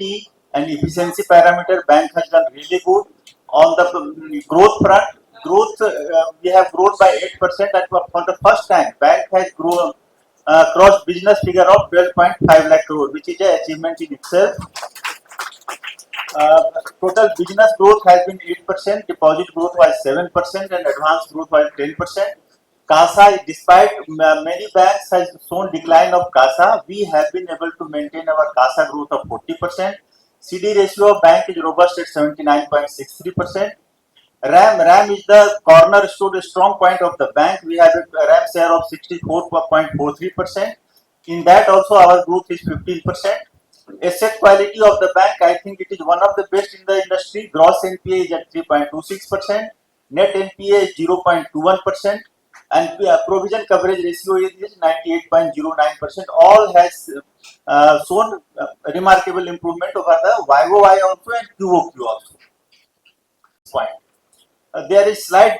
quality and efficiency parameter, bank has done really good. On the growth front, we have grown by 8%, and for the first time, bank has grown crossed business figure of 12.5 lakh crore, which is an achievement in itself. Total business growth has been 8%, deposit growth was 7%, and advance growth was 10%. CASA, despite many banks has shown decline of CASA, we have been able to maintain our CASA growth of 40%. CD ratio of bank is robust at 79.63%. RAM is the cornerstone strong point of the bank. We have a RAM share of 64.43%. In that also our growth is 15%. Asset quality of the bank, I think it is one of the best in the industry. Gross NPA is at 3.26%. Net NPA is 0.21%. And provision coverage ratio is 98.09%. All has shown remarkable improvement over the YoY also and QoQ also. Fine. There is slight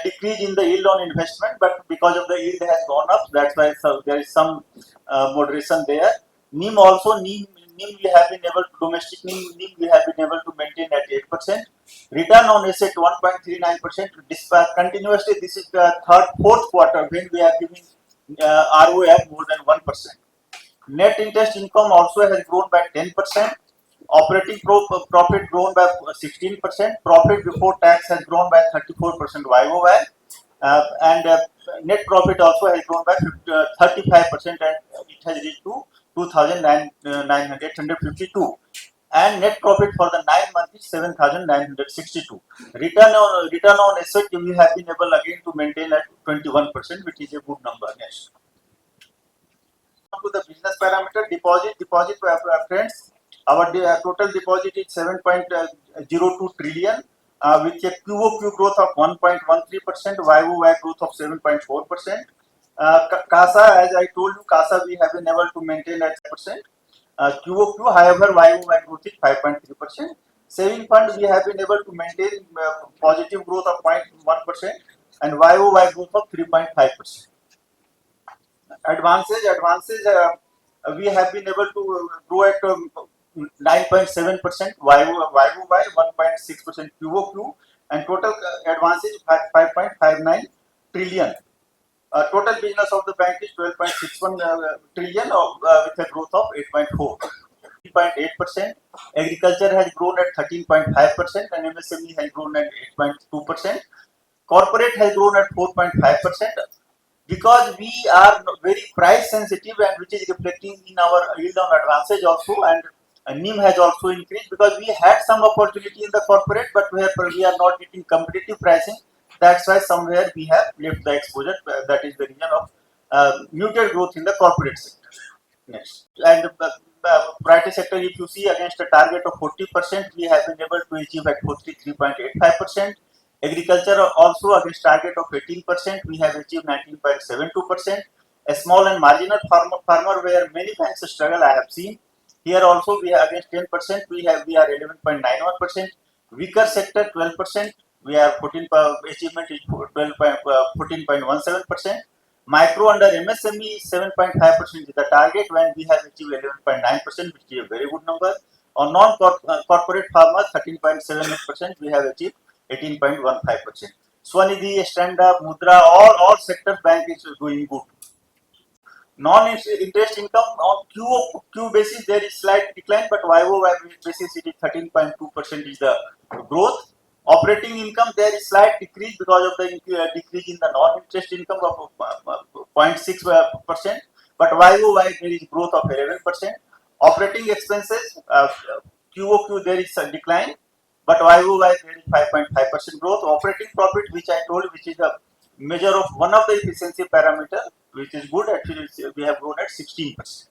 decrease in the yield on investment, but because of the yield has gone up, that's why there is some moderation there. NIM we have been able to, domestic NIM we have been able to maintain at 8%. Return on asset 1.39%. Despite continuously, this is the fourth quarter when we are giving ROA more than 1%. Net interest income also has grown by 10%. Operating profit grown by 16%. Profit before tax has grown by 34% YoY. And net profit also has grown by 35%, and it has reached to 2,952. And net profit for the 9 months is 7,962. Return on asset we have been able again to maintain at 21%, which is a good number. Next, to the business parameter, deposit friends. Our total deposit is 7.02 trillion with a QoQ growth of 1.13%, YoY growth of 7.4%. CASA, as I told you, CASA we have been able to maintain at 7%. QoQ, however, YoY growth is 5.3%. Saving fund we have been able to maintain positive growth of 0.1% and YoY growth of 3.5%. Advances, we have been able to grow at 9.7% YoY, 1.6% QoQ, and total advances 5.59 trillion. Total business of the bank is 12.61 trillion with a growth of 8.8%. Agriculture has grown at 13.5% and MSME has grown at 8.2%. Corporate has grown at 4.5%. Because we are very price sensitive, and which is reflecting in our yield on advances also, and NIM has also increased because we had some opportunity in the corporate, but we are not getting competitive pricing. That's why somewhere we have left the exposure. That is the reason of muted growth in the corporate sector. Next, and private sector, if you see, against a target of 40%, we have been able to achieve at 43.85%. Agriculture also against target of 18%, we have achieved 19.72%. A small and marginal farmer where many banks struggle, I have seen. Here also we are against 10%, we are 11.91%. Weaker sector 12%, we are achievement is 14.17%. Micro under MSME 7.5% is the target, when we have achieved 11.9%, which is a very good number. On non-corporate farmers 13.78%, we have achieved 18.15%. Swanidhi, Stand Up, Mudra, all sector bank is doing good. Non-interest income on QoQ basis there is slight decline, but YoY basis it is 13.2% is the growth. Operating income there is slight decrease because of the decrease in the non-interest income of 0.6%, but YoY there is growth of 11%. Operating expenses QoQ there is a decline, but YoY there is 5.5% growth. Operating profit, which I told, which is the measure of one of the efficiency parameter, which is good. Actually, we have grown at 16%.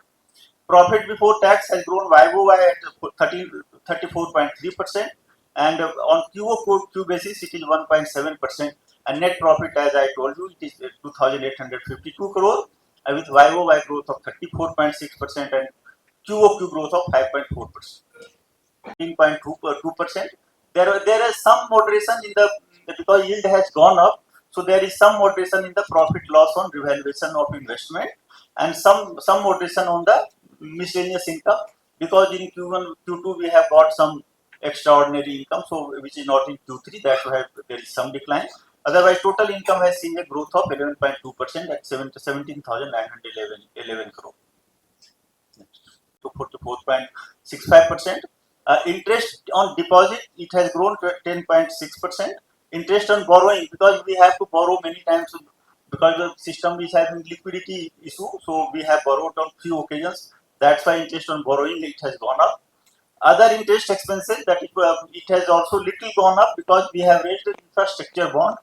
Profit before tax has grown YoY at 34.3%, and on QoQ basis it is 1.7%. And net profit, as I told you, it is 2,852 crore with YoY growth of 34.6% and QoQ growth of 5.4%. 15.2%. There is some moderation in the, because yield has gone up, so there is some moderation in the profit loss on revaluation of investment, and some moderation on the miscellaneous income. because in Q1, Q2 we have got some extraordinary income, so which is not in Q3. That's why there is some decline. Otherwise, total income has seen a growth of 11.2% at 17,911 crore to 44.65%. Interest on deposit, it has grown to 10.6%. Interest on borrowing, because we have to borrow many times because the system is having liquidity issue, so we have borrowed on few occasions. That's why interest on borrowing it has gone up. Other interest expenses, that it has also little gone up because we have raised the infrastructure bond.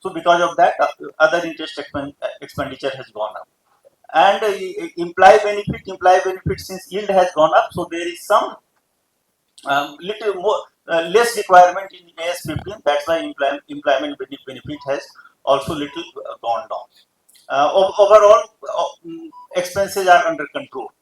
So because of that, other interest expenditure has gone up. And employee benefit, since yield has gone up, so there is some little more less requirement in AS15. That's why employment benefit has also little gone down. Overall, expenses are under control.